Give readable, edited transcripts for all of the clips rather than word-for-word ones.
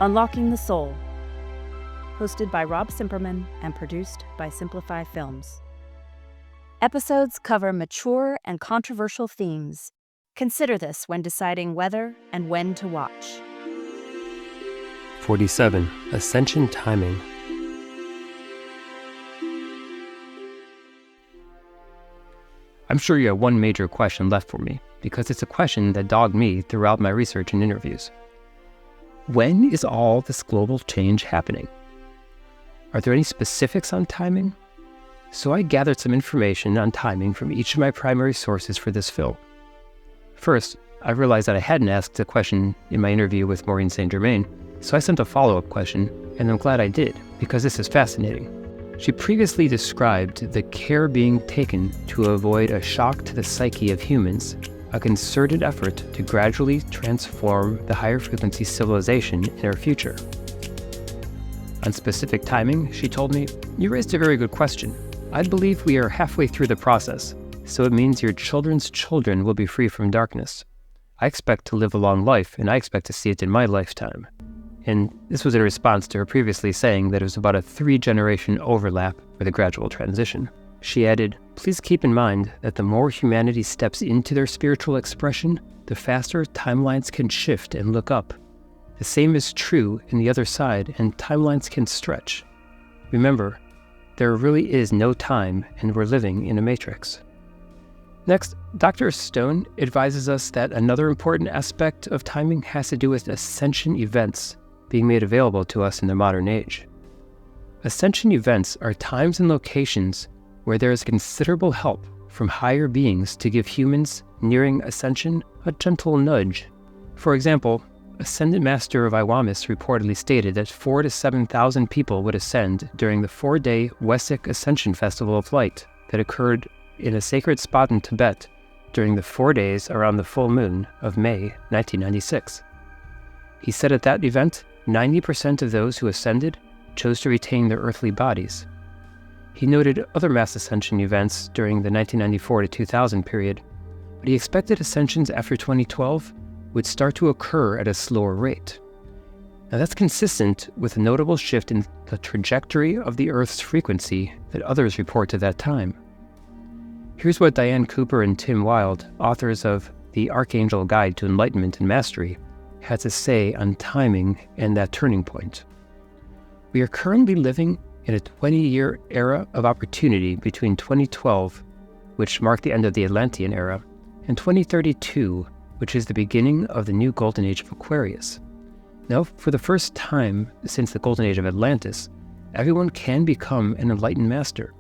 Unlocking the Soul, hosted by Rob Simperman and produced by Simplify Films. Episodes cover mature and controversial themes. Consider this when deciding whether and when to watch. 47. Ascension timing. I'm sure you have one major question left for me, because it's a question that dogged me throughout my research and interviews. When is all this global change happening? Are there any specifics on timing? So I gathered some information on timing from each of my primary sources for this film. First, I realized that I hadn't asked the question in my interview with Maureen St. Germain, so I sent a follow-up question, and I'm glad I did, because this is fascinating. She previously described the care being taken to avoid a shock to the psyche of humans, a concerted effort to gradually transform the higher frequency civilization in our future. On specific timing, she told me, "You raised a very good question. I believe we are halfway through the process, so it means your children's children will be free from darkness. I expect to live a long life, and I expect to see it in my lifetime." And this was in response to her previously saying that it was about a 3-generation overlap for the gradual transition. She added, "Please keep in mind that the more humanity steps into their spiritual expression, the faster timelines can shift and look up. The same is true in the other side, and timelines can stretch. Remember, there really is no time, and we're living in a matrix." Next, Dr. Stone advises us that another important aspect of timing has to do with ascension events being made available to us in the modern age. Ascension events are times and locations where there is considerable help from higher beings to give humans nearing ascension a gentle nudge. For example, Ascendant Master of Iwamis reportedly stated that 4,000 to 7,000 people would ascend during the 4-day Wessic Ascension Festival of Light that occurred in a sacred spot in Tibet during the 4 days around the full moon of May 1996. He said at that event, 90% of those who ascended chose to retain their earthly bodies. He noted other mass ascension events during the 1994 to 2000 period, but he expected ascensions after 2012 would start to occur at a slower rate. Now that's consistent with a notable shift in the trajectory of the Earth's frequency that others report at that time. Here's what Diane Cooper and Tim Wilde, authors of The Archangel Guide to Enlightenment and Mastery, had to say on timing and that turning point. "We are currently living in a 20-year era of opportunity between 2012, which marked the end of the Atlantean era, and 2032, which is the beginning of the new golden age of Aquarius. Now, for the first time since the golden age of Atlantis, everyone can become an enlightened master.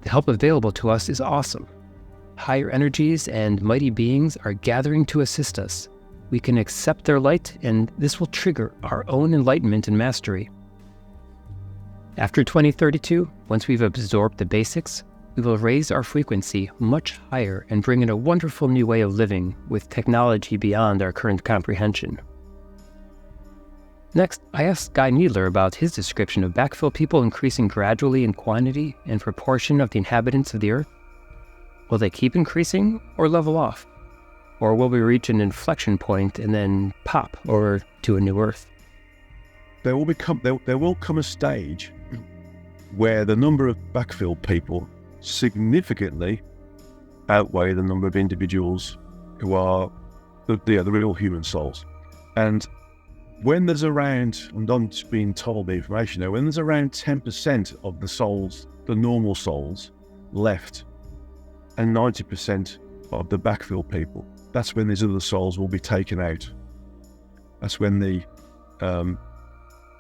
The help available to us is awesome. Higher energies and mighty beings are gathering to assist us. We can accept their light, and this will trigger our own enlightenment and mastery. After 2032, once we've absorbed the basics, we will raise our frequency much higher and bring in a wonderful new way of living with technology beyond our current comprehension." Next, I asked Guy Needler about his description of backfill people increasing gradually in quantity and proportion of the inhabitants of the Earth. Will they keep increasing or level off? Or will we reach an inflection point and then pop over to a new Earth? There will come a stage where the number of backfill people significantly outweigh the number of individuals who are the real human souls. And when there's around, and I'm just being told the information now, when there's around 10% of the souls, the normal souls, left, and 90% of the backfill people, that's when these other souls will be taken out. That's when the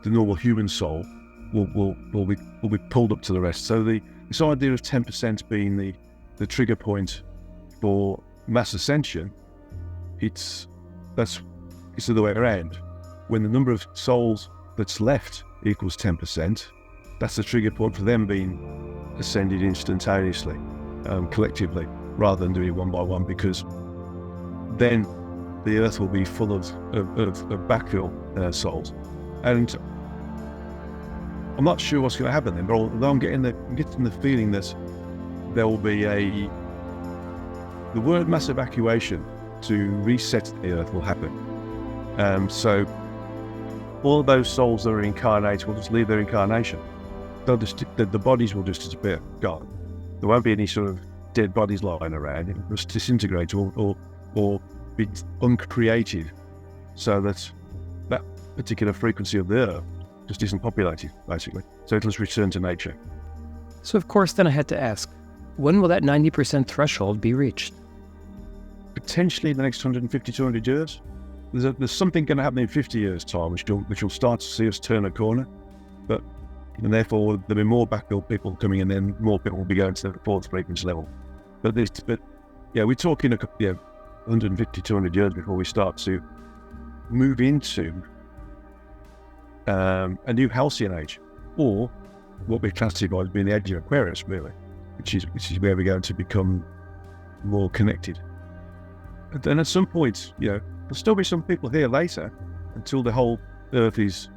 normal human soul will be pulled up to the rest. So this idea of 10% being the trigger point for mass ascension, it's the other way around. When the number of souls that's left equals 10%, that's the trigger point for them being ascended instantaneously, collectively, rather than doing it one by one, because then the Earth will be full of backfill souls. And I'm not sure what's going to happen then, but although I'm getting the feeling that there will be the word mass evacuation to reset the Earth will happen. So all those souls that are incarnated will just leave their incarnation. The bodies will just disappear, gone. There won't be any sort of dead bodies lying around. It will just disintegrate or be uncreated, so that that particular frequency of the Earth just isn't populated, basically. So it'll just return to nature. So of course, then I had to ask, when will that 90% threshold be reached? Potentially in the next 150, 200 years. There's something going to happen in 50 years' time, which will start to see us turn a corner. And therefore, there'll be more backfill people coming, and then more people will be going to the fourth frequency level. But we're talking 150, 200 years before we start to move into a new halcyon age, or what we classify as being the age of Aquarius, really, which is where we're going to become more connected. But then at some point, there'll still be some people here later, until the whole Earth is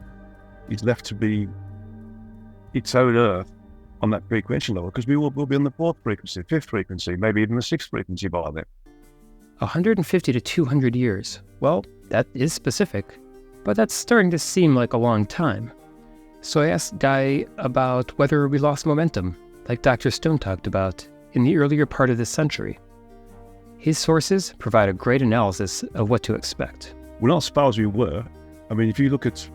left to be its own Earth on that frequency level, because we'll be on the fourth frequency, fifth frequency, maybe even the sixth frequency by then. 150 to 200 years. Well, that is specific, but that's starting to seem like a long time. So I asked Guy about whether we lost momentum, like Dr. Stone talked about, in the earlier part of this century. His sources provide a great analysis of what to expect. We're not as far as we were. I mean, if you look at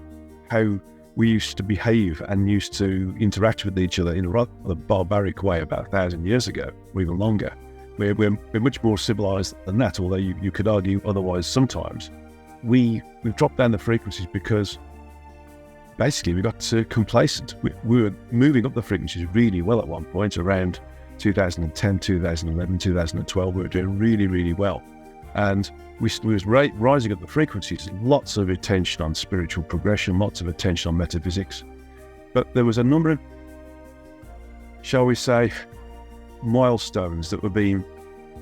how we used to behave and used to interact with each other in a rather barbaric way about 1,000 years ago, or even longer, we're much more civilized than that, although you could argue otherwise sometimes. We've dropped down the frequencies because basically we got complacent. We were moving up the frequencies really well at one point, around 2010, 2011, 2012, we were doing really, really well. And we was rising up the frequencies, lots of attention on spiritual progression, lots of attention on metaphysics. But there was a number of, shall we say, milestones that were being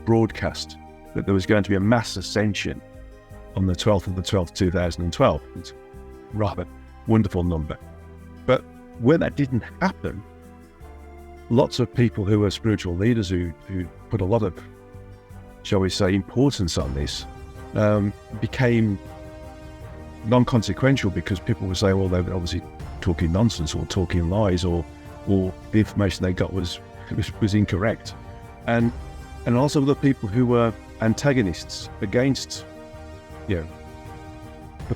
broadcast, that there was going to be a mass ascension on the 12th of the 12th, 2012. It's a rather wonderful number. But when that didn't happen, lots of people who were spiritual leaders who put a lot of, shall we say, importance on this, became non-consequential, because people would say, well, they were obviously talking nonsense or talking lies, or the information they got was incorrect. And also the people who were antagonists against, the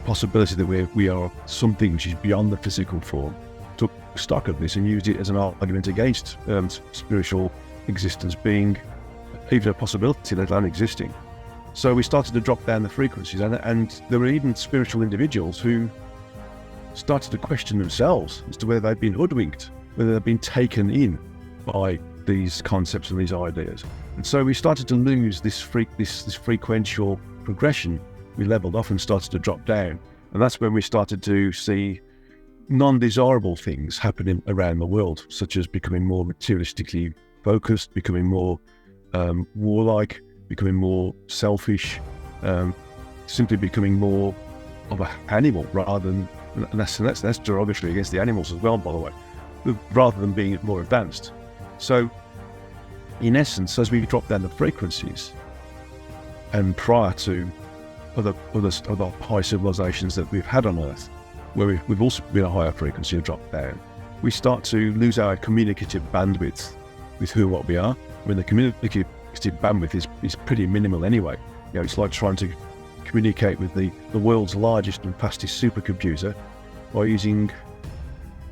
possibility that we are something which is beyond the physical form, took stock of this and used it as an argument against spiritual existence being even a possibility, let alone existing. So we started to drop down the frequencies, and there were even spiritual individuals who started to question themselves as to whether they'd been hoodwinked, whether they'd been taken in by these concepts and these ideas. And so we started to lose this frequential progression. We leveled off and started to drop down. And that's when we started to see non-desirable things happening around the world, such as becoming more materialistically focused, becoming more warlike, becoming more selfish, simply becoming more of an animal rather than, and that's derogatory against the animals as well, by the way, rather than being more advanced. So in essence, as we drop down the frequencies, and prior to other high civilizations that we've had on Earth, where we've also been a higher frequency of drop down, we start to lose our communicative bandwidth with who and what we are. I mean, the communicative bandwidth is pretty minimal anyway. It's like trying to communicate with the world's largest and fastest supercomputer by using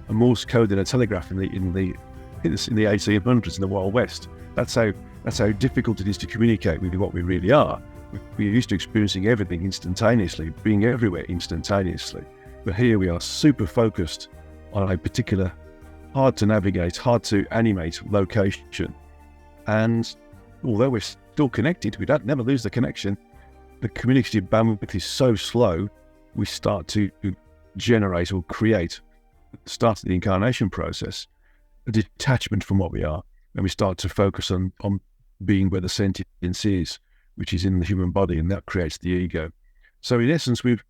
a Morse code and a telegraph in the 1800s in the Wild West. That's how difficult it is to communicate with what we really are. We're used to experiencing everything instantaneously, being everywhere instantaneously. But here we are super focused on a particular, hard to navigate, hard to animate location. And although we're still connected, we don't never lose the connection. The communicative bandwidth is so slow, we start to generate or create, at the start of the incarnation process, a detachment from what we are. And we start to focus on being where the sentience is, which is in the human body, and that creates the ego. So in essence, we've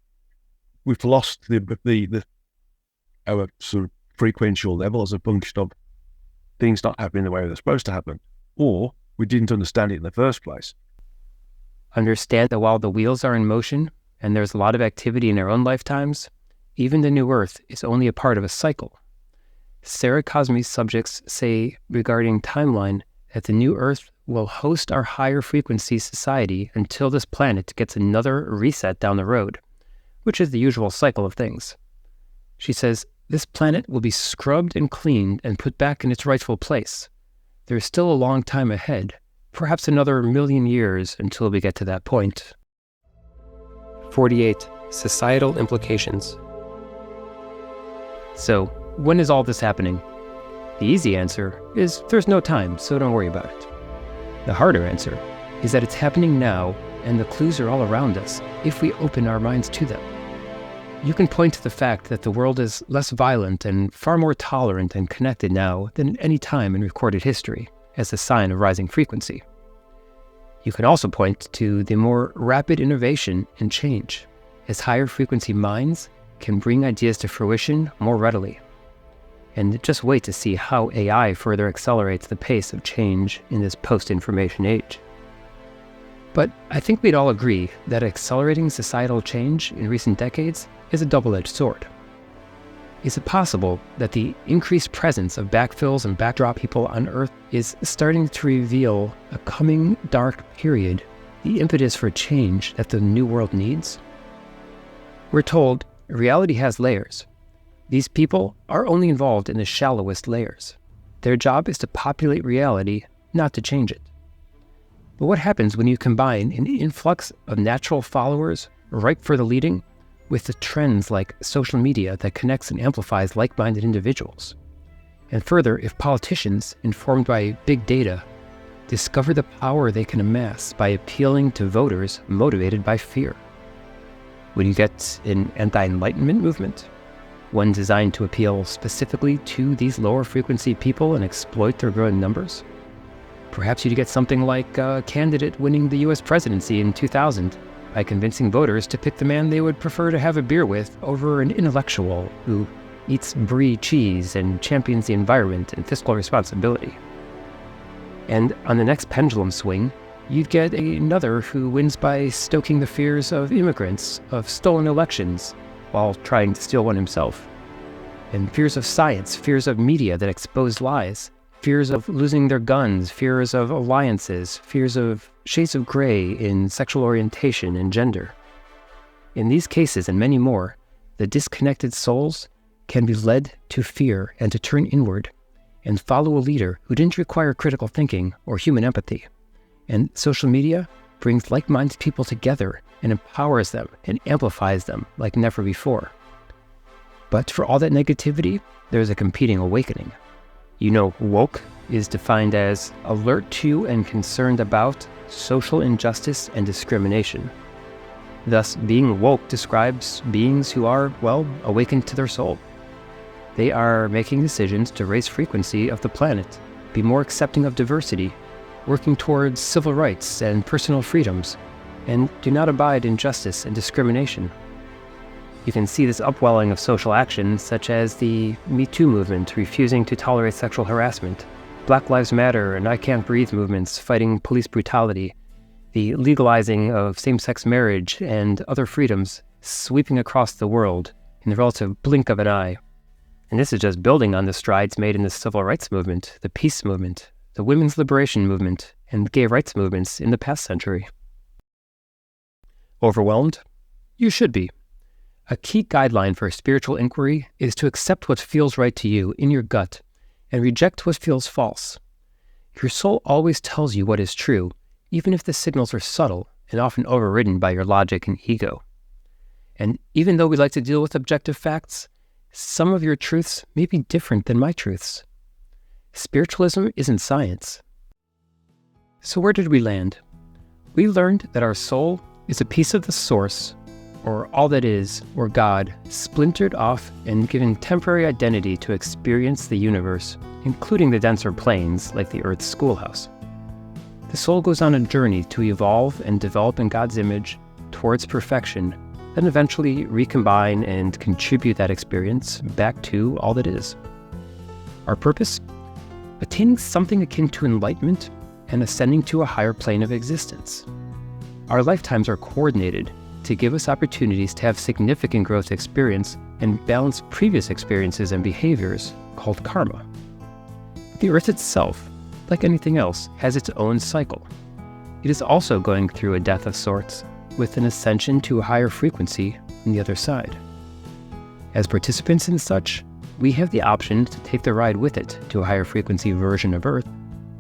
lost our sort of frequential level as a function of things not happening the way they're supposed to happen, or we didn't understand it in the first place. Understand that while the wheels are in motion and there's a lot of activity in our own lifetimes, even the new Earth is only a part of a cycle. Sarah Cosme's subjects say regarding timeline that the new Earth will host our higher frequency society until this planet gets another reset down the road, which is the usual cycle of things. She says, this planet will be scrubbed and cleaned and put back in its rightful place. There is still a long time ahead, perhaps another 1,000,000 years until we get to that point. 48. Societal implications. So, when is all this happening? The easy answer is there's no time, so don't worry about it. The harder answer is that it's happening now, and the clues are all around us if we open our minds to them. You can point to the fact that the world is less violent and far more tolerant and connected now than at any time in recorded history as a sign of rising frequency. You can also point to the more rapid innovation and change, as higher frequency minds can bring ideas to fruition more readily. And just wait to see how AI further accelerates the pace of change in this post-information age. But I think we'd all agree that accelerating societal change in recent decades is a double-edged sword. Is it possible that the increased presence of backfills and backdrop people on Earth is starting to reveal a coming dark period, the impetus for change that the new world needs? We're told reality has layers. These people are only involved in the shallowest layers. Their job is to populate reality, not to change it. But what happens when you combine an influx of natural followers ripe for the leading with the trends like social media that connects and amplifies like-minded individuals? And further, if politicians, informed by big data, discover the power they can amass by appealing to voters motivated by fear? Would you get an anti-enlightenment movement? One designed to appeal specifically to these lower frequency people and exploit their growing numbers? Perhaps you'd get something like a candidate winning the US presidency in 2000 by convincing voters to pick the man they would prefer to have a beer with over an intellectual who eats brie cheese and champions the environment and fiscal responsibility. And on the next pendulum swing, you'd get another who wins by stoking the fears of immigrants, of stolen elections, while trying to steal one himself. And fears of science, fears of media that expose lies, fears of losing their guns, fears of alliances, fears of shades of gray in sexual orientation and gender. In these cases and many more, the disconnected souls can be led to fear and to turn inward and follow a leader who didn't require critical thinking or human empathy. And social media brings like-minded people together and empowers them and amplifies them like never before. But for all that negativity, there's a competing awakening. You know, woke is defined as alert to and concerned about social injustice and discrimination. Thus, being woke describes beings who are, well, awakened to their soul. They are making decisions to raise frequency of the planet, be more accepting of diversity, working towards civil rights and personal freedoms, and do not abide in injustice and discrimination. You can see this upwelling of social action, such as the Me Too movement refusing to tolerate sexual harassment, Black Lives Matter and I Can't Breathe movements fighting police brutality, the legalizing of same-sex marriage and other freedoms sweeping across the world in the relative blink of an eye. And this is just building on the strides made in the civil rights movement, the peace movement, the women's liberation movement, and gay rights movements in the past century. Overwhelmed? You should be. A key guideline for spiritual inquiry is to accept what feels right to you in your gut and reject what feels false. Your soul always tells you what is true, even if the signals are subtle and often overridden by your logic and ego. And even though we like to deal with objective facts, some of your truths may be different than my truths. Spiritualism isn't science. So where did we land? We learned that our soul is a piece of the source, or all that is, or God, splintered off and given temporary identity to experience the universe, including the denser planes like the Earth's schoolhouse. The soul goes on a journey to evolve and develop in God's image towards perfection, then eventually recombine and contribute that experience back to all that is. Our purpose? Attaining something akin to enlightenment and ascending to a higher plane of existence. Our lifetimes are coordinated to give us opportunities to have significant growth experience and balance previous experiences and behaviors called karma. The Earth itself, like anything else, has its own cycle. It is also going through a death of sorts, with an ascension to a higher frequency on the other side. As participants in such, we have the option to take the ride with it to a higher frequency version of Earth,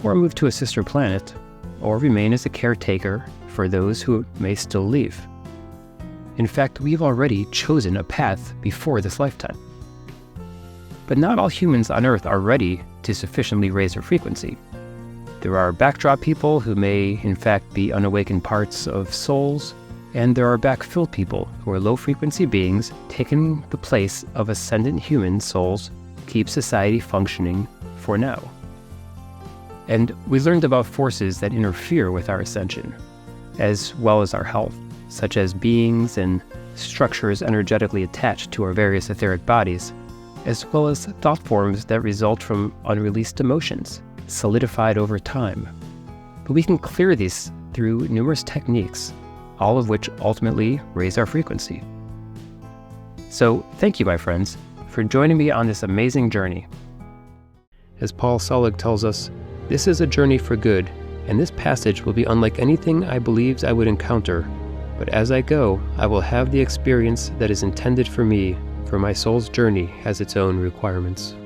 or move to a sister planet, or remain as a caretaker for those who may still leave. In fact, we've already chosen a path before this lifetime. But not all humans on Earth are ready to sufficiently raise their frequency. There are backdrop people who may, in fact, be unawakened parts of souls, and there are backfill people who are low-frequency beings taking the place of ascendant human souls to keep society functioning for now. And we learned about forces that interfere with our ascension, as well as our health, such as beings and structures energetically attached to our various etheric bodies, as well as thought forms that result from unreleased emotions, solidified over time. But we can clear these through numerous techniques, all of which ultimately raise our frequency. So thank you, my friends, for joining me on this amazing journey. As Paul Selig tells us, this is a journey for good, and this passage will be unlike anything I believed I would encounter. But as I go, I will have the experience that is intended for me, for my soul's journey has its own requirements.